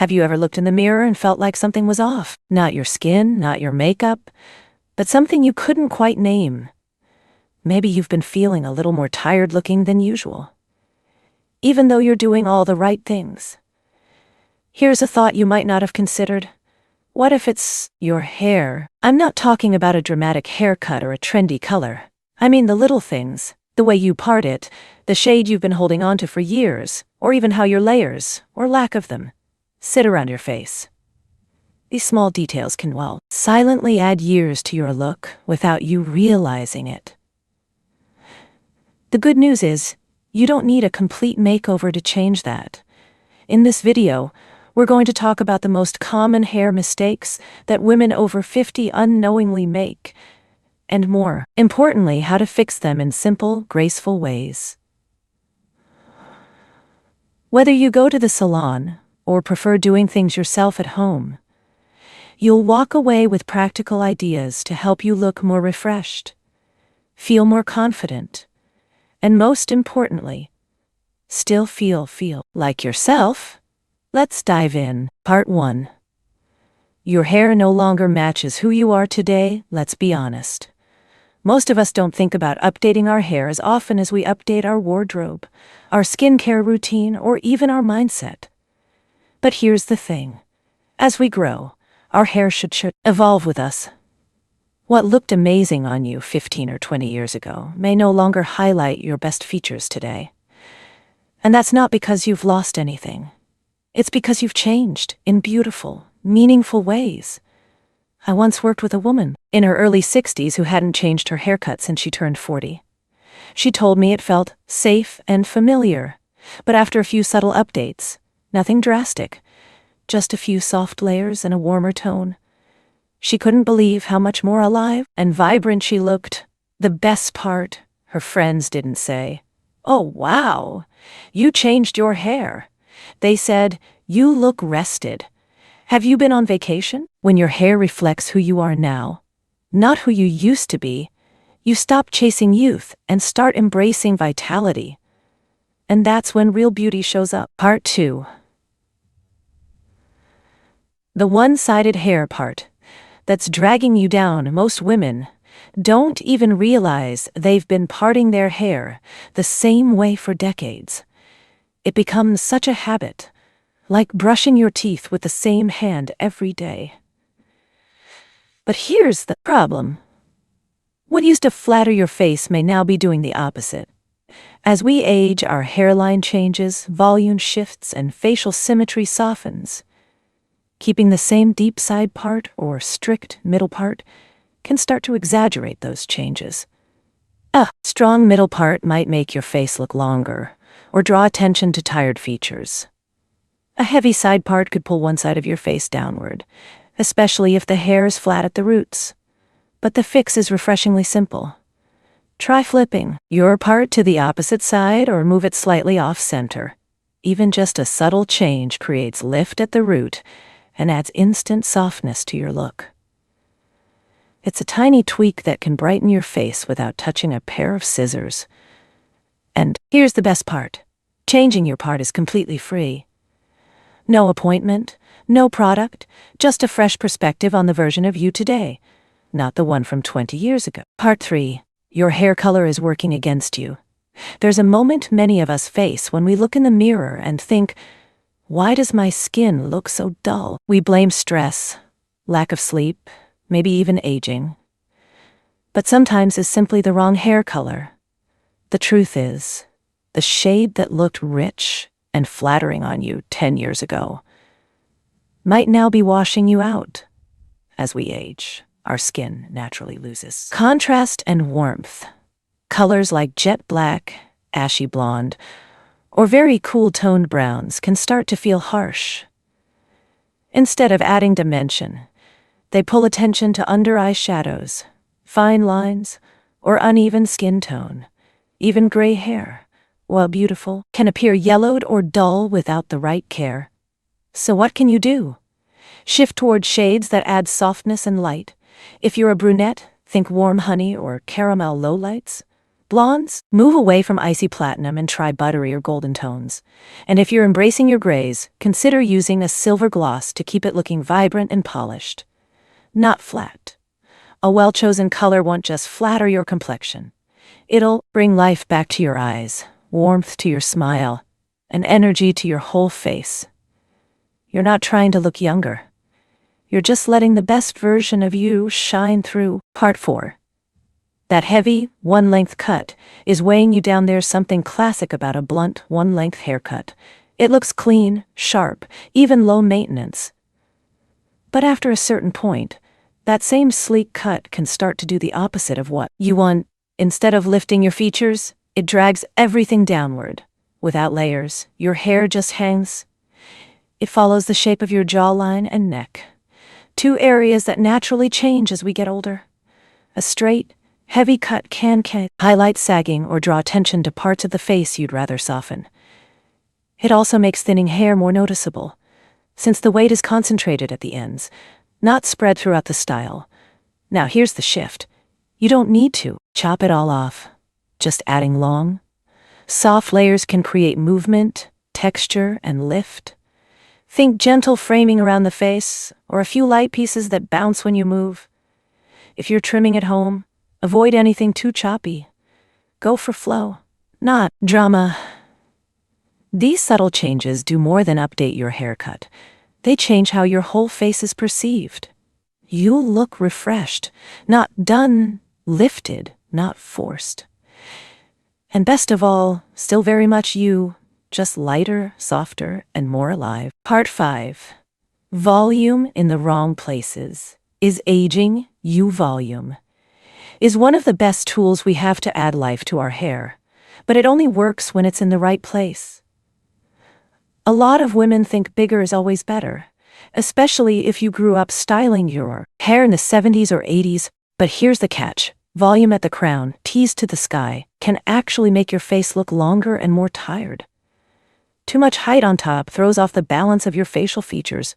Have you ever looked in the mirror and felt like something was off? Not your skin, not your makeup, but something you couldn't quite name. Maybe you've been feeling a little more tired looking than usual, even though you're doing all the right things. Here's a thought you might not have considered. What if it's your hair? I'm not talking about a dramatic haircut or a trendy color. I mean the little things, the way you part it, the shade you've been holding on to for years, or even how your layers, or lack of them, sit around your face. These small details can, well, silently add years to your look without you realizing it. The good news is, you don't need a complete makeover to change that. In this video, we're going to talk about the most common hair mistakes that women over 50 unknowingly make, and more importantly, how to fix them in simple, graceful ways. Whether you go to the salon or prefer doing things yourself at home, you'll walk away with practical ideas to help you look more refreshed, feel more confident, and most importantly, still feel like yourself. Let's dive in. Part 1. Your hair no longer matches who you are today, let's be honest. Most of us don't think about updating our hair as often as we update our wardrobe, our skincare routine, or even our mindset. But here's the thing. As we grow, our hair should evolve with us. What looked amazing on you 15 or 20 years ago may no longer highlight your best features today. And that's not because you've lost anything. It's because you've changed in beautiful, meaningful ways. I once worked with a woman in her early 60s who hadn't changed her haircut since she turned 40. She told me it felt safe and familiar, but after a few subtle updates, nothing drastic, just a few soft layers and a warmer tone, she couldn't believe how much more alive and vibrant she looked. The best part, her friends didn't say, "Oh wow, you changed your hair." They said, "You look rested. Have you been on vacation?" When your hair reflects who you are now, not who you used to be, you stop chasing youth and start embracing vitality. And that's when real beauty shows up. Part 2. The one-sided hair part that's dragging you down. Most women don't even realize they've been parting their hair the same way for decades. It becomes such a habit, like brushing your teeth with the same hand every day. But here's the problem. What used to flatter your face may now be doing the opposite. As we age, our hairline changes, volume shifts, and facial symmetry softens. Keeping the same deep side part or strict middle part can start to exaggerate those changes. A strong middle part might make your face look longer or draw attention to tired features. A heavy side part could pull one side of your face downward, especially if the hair is flat at the roots. But the fix is refreshingly simple. Try flipping your part to the opposite side or move it slightly off-center. Even just a subtle change creates lift at the root and adds instant softness to your look. It's a tiny tweak that can brighten your face without touching a pair of scissors. And here's the best part. Changing your part is completely free. No appointment, no product, just a fresh perspective on the version of you today, not the one from 20 years ago. Part 3. Your hair color is working against you. There's a moment many of us face when we look in the mirror and think, "Why does my skin look so dull?" We blame stress, lack of sleep, maybe even aging. But sometimes it's simply the wrong hair color. The truth is, the shade that looked rich and flattering on you 10 years ago might now be washing you out. As we age, our skin naturally loses contrast and warmth. Colors like jet black, ashy blonde, or very cool-toned browns can start to feel harsh. Instead of adding dimension, they pull attention to under-eye shadows, fine lines, or uneven skin tone. Even gray hair, while beautiful, can appear yellowed or dull without the right care. So what can you do? Shift toward shades that add softness and light. If you're a brunette, think warm honey or caramel lowlights. Blondes? Move away from icy platinum and try buttery or golden tones. And if you're embracing your grays, consider using a silver gloss to keep it looking vibrant and polished. Not flat. A well-chosen color won't just flatter your complexion. It'll bring life back to your eyes, warmth to your smile, and energy to your whole face. You're not trying to look younger. You're just letting the best version of you shine through. Part 4. That heavy, one-length cut is weighing you down. There's something classic about a blunt, one-length haircut. It looks clean, sharp, even low maintenance. But after a certain point, that same sleek cut can start to do the opposite of what you want. Instead of lifting your features, it drags everything downward. Without layers, your hair just hangs. It follows the shape of your jawline and neck, two areas that naturally change as we get older. A straight, heavy cut can highlight sagging or draw attention to parts of the face you'd rather soften. It also makes thinning hair more noticeable, since the weight is concentrated at the ends, not spread throughout the style. Now here's the shift. You don't need to chop it all off. Just adding long, soft layers can create movement, texture, and lift. Think gentle framing around the face, or a few light pieces that bounce when you move. If you're trimming at home, avoid anything too choppy. Go for flow, not drama. These subtle changes do more than update your haircut. They change how your whole face is perceived. You'll look refreshed, not done, lifted, not forced. And best of all, still very much you, just lighter, softer, and more alive. Part 5. Volume in the wrong places. Is aging you volume? Is one of the best tools we have to add life to our hair, but it only works when it's in the right place. A lot of women think bigger is always better, especially if you grew up styling your hair in the 70s or 80s, but here's the catch. Volume at the crown, teased to the sky, can actually make your face look longer and more tired. Too much height on top throws off the balance of your facial features.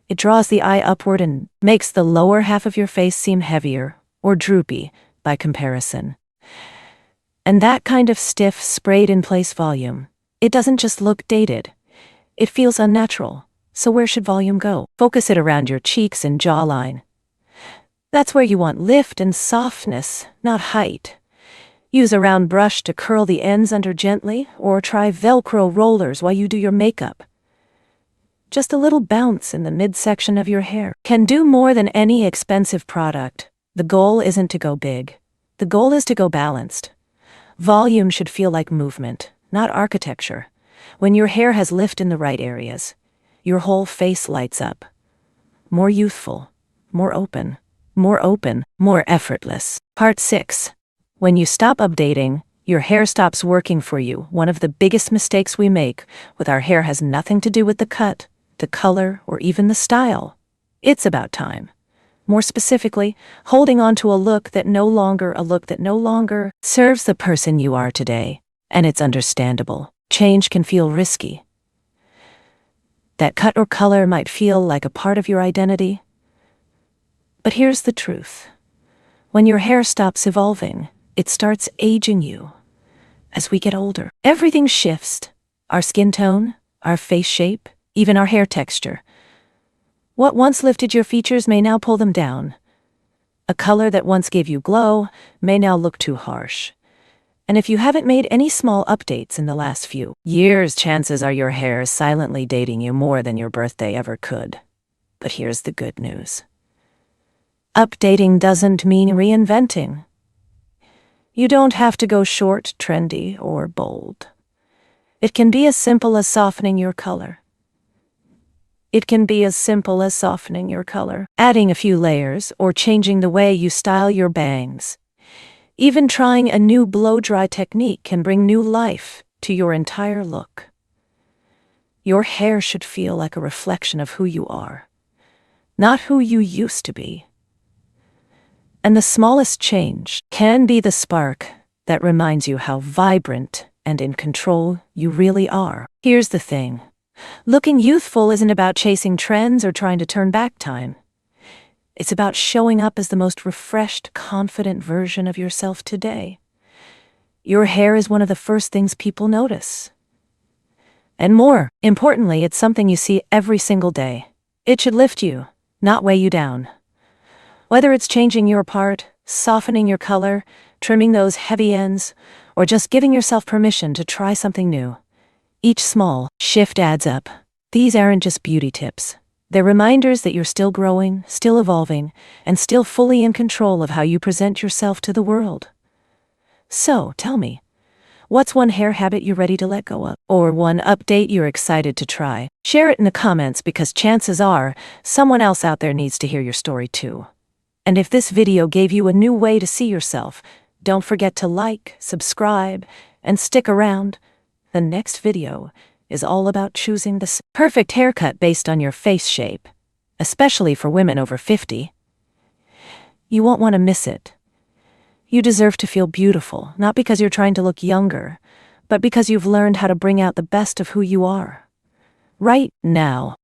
It draws the eye upward and makes the lower half of your face seem heavier or droopy by comparison. And that kind of stiff, sprayed-in-place volume, it doesn't just look dated. It feels unnatural. So where should volume go? Focus it around your cheeks and jawline. That's where you want lift and softness, not height. Use a round brush to curl the ends under gently, or try Velcro rollers while you do your makeup. Just a little bounce in the midsection of your hair can do more than any expensive product. The goal isn't to go big. The goal is to go balanced. Volume should feel like movement, not architecture. When your hair has lift in the right areas, your whole face lights up. More youthful, more open, more effortless. Part 6. When you stop updating, your hair stops working for you. One of the biggest mistakes we make with our hair has nothing to do with the cut, the color, or even the style. It's about time. More specifically, holding on to a look that no longer serves the person you are today. And it's understandable. Change can feel risky. That cut or color might feel like a part of your identity. But here's the truth. When your hair stops evolving, it starts aging you. As we get older, everything shifts. Our skin tone, our face shape, even our hair texture. What once lifted your features may now pull them down. A color that once gave you glow may now look too harsh. And if you haven't made any small updates in the last few years, chances are your hair is silently dating you more than your birthday ever could. But here's the good news. Updating doesn't mean reinventing. You don't have to go short, trendy, or bold. It can be as simple as softening your color. Adding a few layers, or changing the way you style your bangs. Even trying a new blow-dry technique can bring new life to your entire look. Your hair should feel like a reflection of who you are, not who you used to be. And the smallest change can be the spark that reminds you how vibrant and in control you really are. Here's the thing. Looking youthful isn't about chasing trends or trying to turn back time. It's about showing up as the most refreshed, confident version of yourself today. Your hair is one of the first things people notice. And more importantly, it's something you see every single day. It should lift you, not weigh you down. Whether it's changing your part, softening your color, trimming those heavy ends, or just giving yourself permission to try something new, each small shift adds up. These aren't just beauty tips. They're reminders that you're still growing, still evolving, and still fully in control of how you present yourself to the world. So, tell me, what's one hair habit you're ready to let go of? Or one update you're excited to try? Share it in the comments because chances are someone else out there needs to hear your story too. And if this video gave you a new way to see yourself, don't forget to like, subscribe, and stick around. The next video is all about choosing the perfect haircut based on your face shape, especially for women over 50. You won't want to miss it. You deserve to feel beautiful, not because you're trying to look younger, but because you've learned how to bring out the best of who you are. Right now.